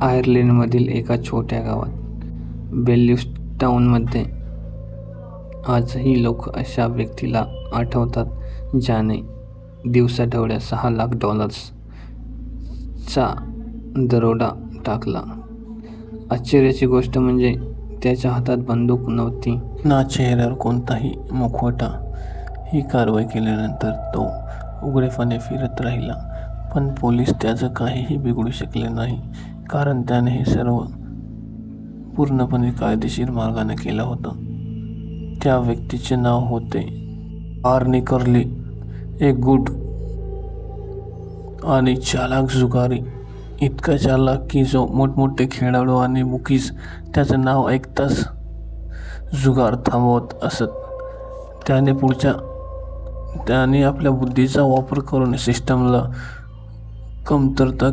आयर्लंडमधील एका छोट्या गावात बेलिव्हस्टाऊनमध्ये आजही लोक अशा व्यक्तीला आठवतात ज्याने दिवसाढवळ्या $6 लाख चा दरोडा टाकला. आश्चर्याची गोष्ट म्हणजे त्याच्या हातात बंदूक नव्हती ना चेहऱ्यावर कोणताही मुखवटा. ही कारवाई केल्यानंतर तो उघडेपणे फिरत राहिला, पण पोलीस त्याचं काहीही बिघडू शकले नाही, कारण त्याने हे सर्व पूर्णपणे कायदेशीर मार्गाने केलं होतं. त्या व्यक्तीचे नाव होते बार्नी कर्ली, एक गुड आणि चालाख जुगारी. इतका चालाख की जो मोठमोठे खेळाडू आणि बुकीज त्याचं नाव ऐकताच जुगार थांबवत असत. त्याने आपल्या बुद्धीचा वापर करून सिस्टमला कमतरता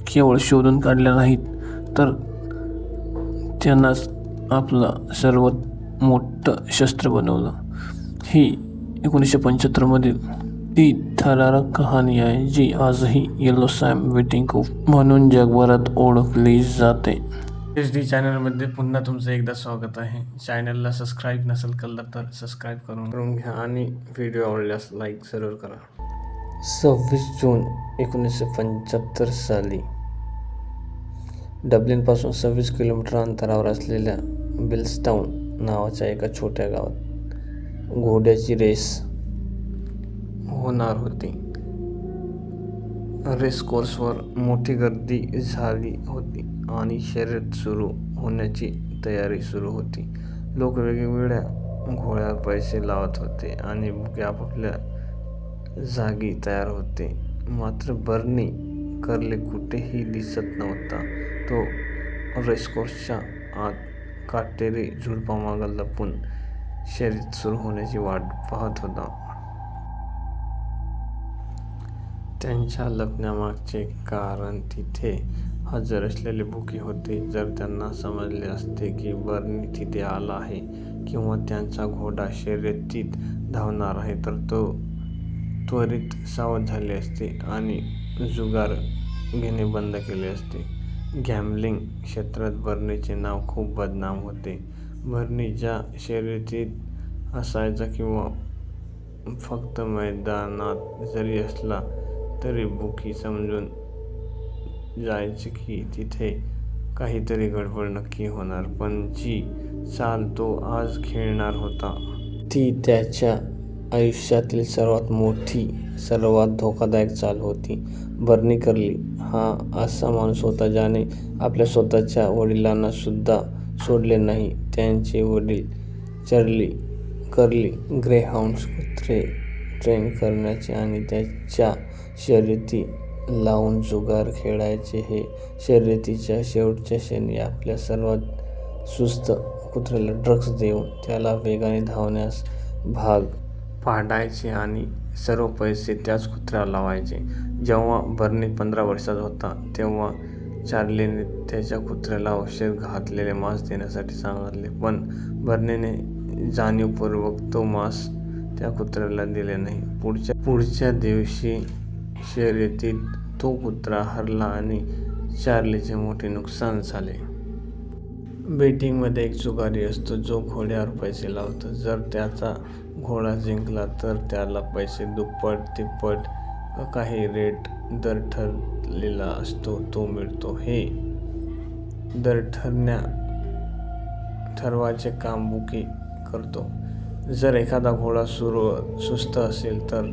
केवळ शोधून काढल्या नाहीत, तर त्यांनाच आपलं सर्वात मोठं शस्त्र बनवलं. ही 1975 मधील ती थरारक कहाणी आहे जी आजही येलो सॅम वेटिंग कूप म्हणून जगभरात ओळखली जाते. HD चॅनलमध्ये पुन्हा तुमचं एकदा स्वागत आहे. चॅनलला सबस्क्राईब नसेल केलं तर सबस्क्राईब करून घ्या आणि व्हिडिओ आवडल्यास लाईक जरूर करा. 26 जून 1975 साली डब्लिनपासून 26 किलोमीटर अंतरावर असलेल्या बेलिव्हस्टाऊन नावाच्या एका छोट्या गावात घोड्याची रेस होणार होती. रेसकोर्सवर मोठी गर्दी झाली होती आणि शर्यत सुरू होण्याची तयारी सुरू होती. लोक वेगवेगळ्या घोड्यावर पैसे लावत होते आणि बुके आपापल्या जागी तयार होते. मात्र बर्नी कर्ली कुठेही दिसत नव्हता. तो रेसकोर्सच्या आत काटेरी झुडपामागे लपून शर्यत सुरू होण्याची वाट पाहत होता. त्याच्या लपण्यामागचे कारण तिथे हजर असलेले बुकी होते. जर त्यांना समजले असते की बर्नी तिथे आला आहे किंवा त्यांचा घोडा शर्यतीत धावणार आहे, तर तो त्वरित सावध झाले असते आणि जुगार घेणे बंद केले असते. गॅम्बलिंग क्षेत्रात बर्नीचे नाव खूप बदनाम होते. बर्नी ज्या शर्यतीत असायचा किंवा फक्त मैदानात जरी असला तरी बुकी समजून जायचे की तिथे काहीतरी गडबड नक्की होणार. पण जी चाल तो आज खेळणार होता ती त्याच्या आयुष्यातील सर्वात मोठी, सर्वात धोकादायक चाल होती. बर्नी कर्ली हा असा माणूस होता ज्याने आपल्या स्वतःच्या वडिलांना सुद्धा सोडले नाही. त्याचे वडील चार्ली कर्ली ग्रेहाउंड्स कुत्रे ट्रेन करायचे आणि त्याच्या शर्यती लावून जुगार खेळायचे. हे शर्यतीच्या शेवटच्या क्षणी आपल्या सर्वात सुस्त कुत्र्याला ड्रग्ज देऊन त्याला वेगाने धावण्यास भाग पाडायचे आणि सर्व पैसे त्याच कुत्र्याला लावायचे. जेव्हा बर्नी 15 वर्षाचा होता तेव्हा चार्लीने त्याच्या कुत्र्याला औषध घातलेले मांस देण्यासाठी सांगितले, पण बर्नीने जाणीवपूर्वक तो मांस त्या कुत्र्याला दिले नाही. पुढच्या दिवशी शर्यतीत तो कुत्रा हरला आणि चार्लीचे मोठे नुकसान झाले. बेटिंगमध्ये एक जुगारी असतो जो घोड्यावर पैसे लावतो. जर त्याचा घोडा जिंकला तर त्याला पैसे दुप्पट, तिप्पट काही रेट दर ठरलेला असतो तो मिळतो. हे दर ठरवायचे काम बुकी करतो. जर एखादा घोडा सुस्त असेल तर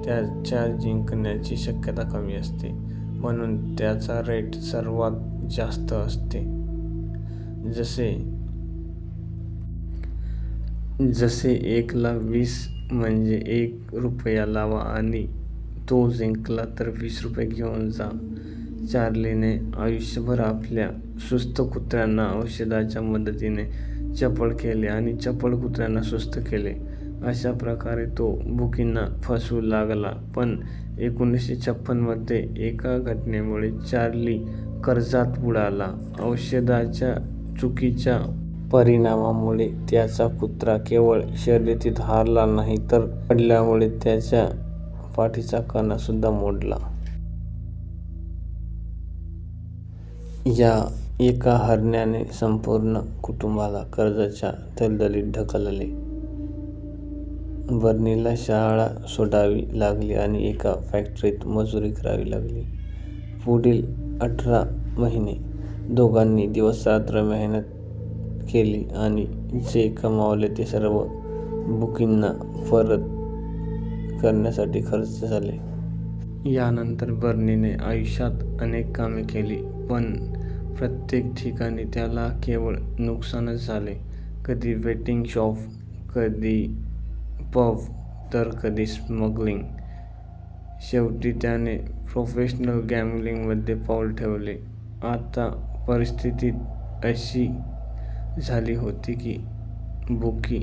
त्याच्या जिंकण्याची शक्यता कमी असते, म्हणून त्याचा रेट सर्वात जास्त असते. जसे 1 ला 20 म्हणजे ₹1 लावा आणि तो जिंकला तर ₹20 घेऊन जा. चार्लीने आयुष्यभर आपल्या सुस्त कुत्र्यांना औषधाच्या मदतीने चपळ केले आणि चपळ कुत्र्यांना सुस्त केले. अशा प्रकारे तो बुकींना फसवू लागला. पण 1956 मध्ये एका घटनेमुळे चार्ली कर्जात बुडाला. औषधाच्या चुकीच्या परिणामामुळे त्याचा कुत्रा केवळ शर्यतीत हारला नाही तर पडल्यामुळे त्याच्या पाठीचा कणा सुद्धा मोडला. या एका हरण्याने संपूर्ण कुटुंबाला कर्जाच्या दलदलीत ढकलले. बर्नीला शाळा सोडावी लागली आणि एका फॅक्टरीत मजुरी करावी लागली. पुढील 18 महिने दोघांनी दिवसरात्र मेहनत केली आणि जे कमावले ते सर्व बुकींना परत करण्यासाठी खर्च झाले. यानंतर बर्नीने आयुष्यात अनेक कामे केली, पण प्रत्येक ठिकाणी त्याला केवळ नुकसानच झाले. कधी वेटिंग शॉप, कधी पब, तर कधी स्मगलिंग. शेवटी त्याने प्रोफेशनल गॅम्बलिंगमध्ये पाऊल ठेवले. आता परिस्थिती अशी झाली होती की बुकी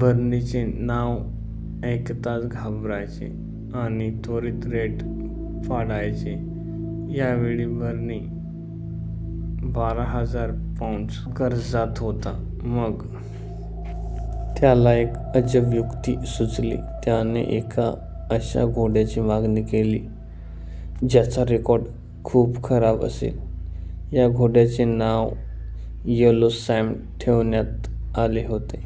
बर्नीचे नाव ऐकताच घाबरायचे आणि त्वरित रेड पाडायचे. यावेळी बर्नी 12,000 पाउंड्स कर्जात होता. मग त्याला एक अजब युक्ती सुचली. त्याने एका अशा घोड्याची मागणी केली ज्याचा रेकॉर्ड खूप खराब असेल. या घोड्याचे नाव येलो सॅम ठेवण्यात आले होते.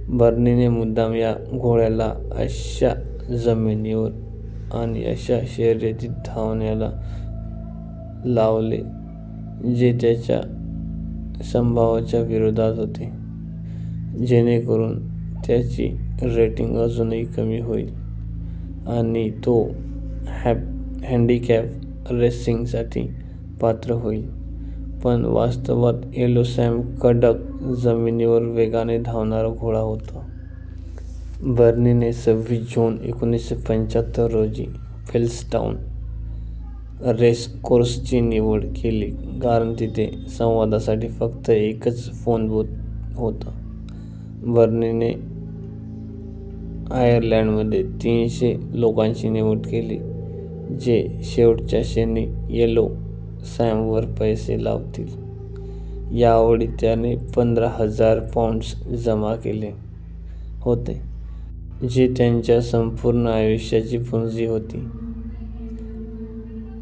बर्नीने मुद्दाम या घोड्याला अशा जमिनीवर आणि अशा शर्यतीत धावण्याला लावले जे त्याच्या स्वभावाच्या विरोधात होते, जेणेकरून त्याची रेटिंग अजूनही कमी होईल आणि तो हँडिकॅप रेसिंगसाठी पात्र होईल. पण वास्तवात येलो सॅम कडक जमिनीवर वेगाने धावणारा घोडा होता. बर्नीने 26 जून 1975 रोजी फेल्स्टाऊन रेस कोर्सची निवड केली, कारण तिथे संवादासाठी फक्त एकच फोन बूथ होता. बर्नीने आयर्लंडमध्ये 300 लोकांची निवड केली, जे शेवटच्या क्षणी येलो सॅमवर पैसे लावतील. यावेळी त्याने 15,000 पाउंड्स जमा केले होते, जी त्यांच्या संपूर्ण आयुष्याची पुंजी होती.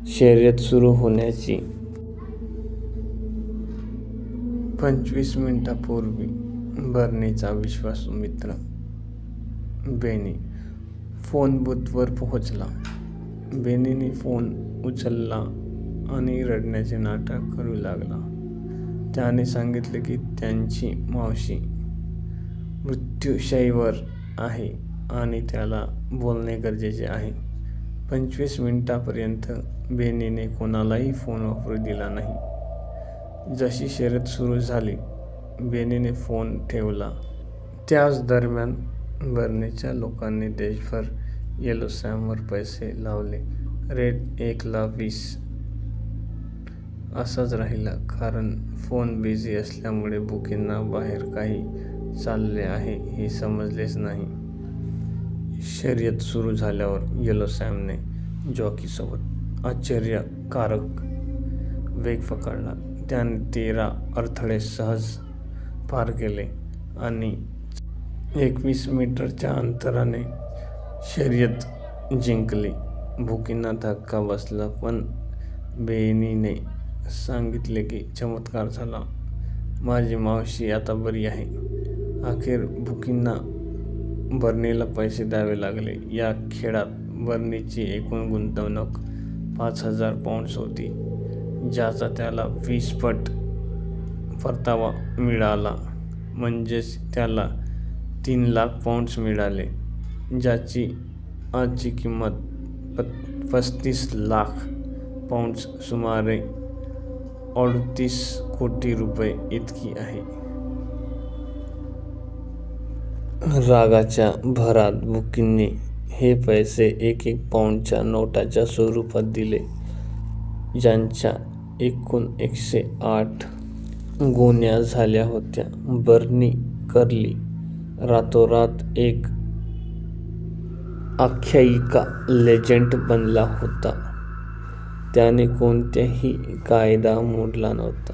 शर्यत सुरू होण्याची 25 मिनिटांपूर्वी बर्नीचा विश्वासू मित्र बेनी फोन बूथवर पोहोचला. बेनीने फोन उचलला आणि रडण्याचे नाटक करू लागला. त्याने सांगितले की त्याची मावशी मृत्यूशय्येवर आहे आणि त्याला बोलणे गरजेचे आहे. 25 मिनिटांपर्यंत बेनीने कोणालाही फोन वापरू दिला नाही. जशी शर्यत सुरू झाली, बेनीने फोन ठेवला. त्याच दरम्यान बर्नीच्या लोकांनी देशभर येलो सॅमवर पैसे लावले. रेट 1,20,000 असाच राहिला, कारण फोन बिझी असल्यामुळे बुकींना बाहेर काही चालले आहे हे समजलेच नाही. शर्यत सुरू झाल्यावर येलो सॅमने जॉकीसोबत आश्चर्यकारक वेग पकडला. त्याने 13 अडथळे सहज पार केले आणि 21 मीटरच्या अंतराने शर्यत जिंकली. बुकींना धक्का बसला, पण बेनीने सांगितले की चमत्कार झाला. माझी मावशी आता बरी आहे. अखेर बुकींना बर्नीला पैसे द्यावे लागले. या खेळात बर्नीची एकूण गुंतवणूक 5,000 पाउंड्स होती, ज्याचा त्याला 20 पट परतावा मिळाला. म्हणजेच त्याला 3,00,000 पाउंड्स मिळाले, ज्याची आजची किंमत 35,00,000 पाउंड्स, सुमारे 38 कोटी रुपये इतकी आहे. रागाच्या भरात बुकींनी हे पैसे 1-1 पाउंडच्या नोटाच्या स्वरूपात दिले, ज्यांच्या एकूण 108 गुण्या झाल्या होत्या. बर्नी कर्ली रातोरात एक आख्यायिका लेजंड बनला होता. त्याने कोणताही कायदा मोडला नव्हता,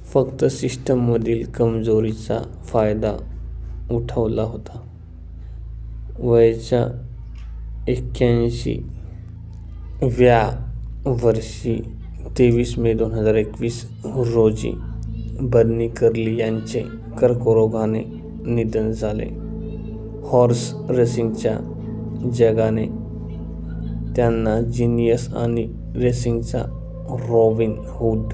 फक्त सिस्टममधील कमजोरीचा फायदा उठवला होता. वयाच्या 1981व्या वर्षी 23 मे 2021 रोजी बर्नी कर्ली यांचे कर्करोगाने निधन झाले. हॉर्स रेसिंगच्या जगाने त्यांना जीनियस आणि रेसिंगचा रॉबिन हुड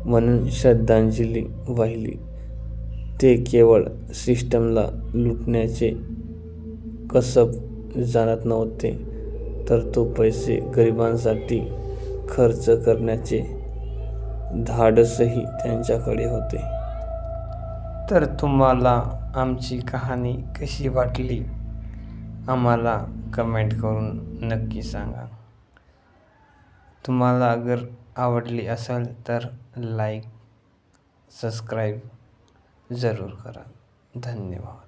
म्हणून श्रद्धांजली वाहिली. ते केवळ सिस्टमला लुटण्याचे कसब जाणत नव्हते, तर तो पैसे गरिबांसाठी खर्च करण्याचे धाडसही त्यांच्याकडे होते. तर तुम्हाला आमची कहाणी कशी वाटली आम्हाला कमेंट करून नक्की सांगा. तुम्हाला अगर आवडली असेल तर लाईक, सबस्क्राईब जरूर करा. धन्यवाद.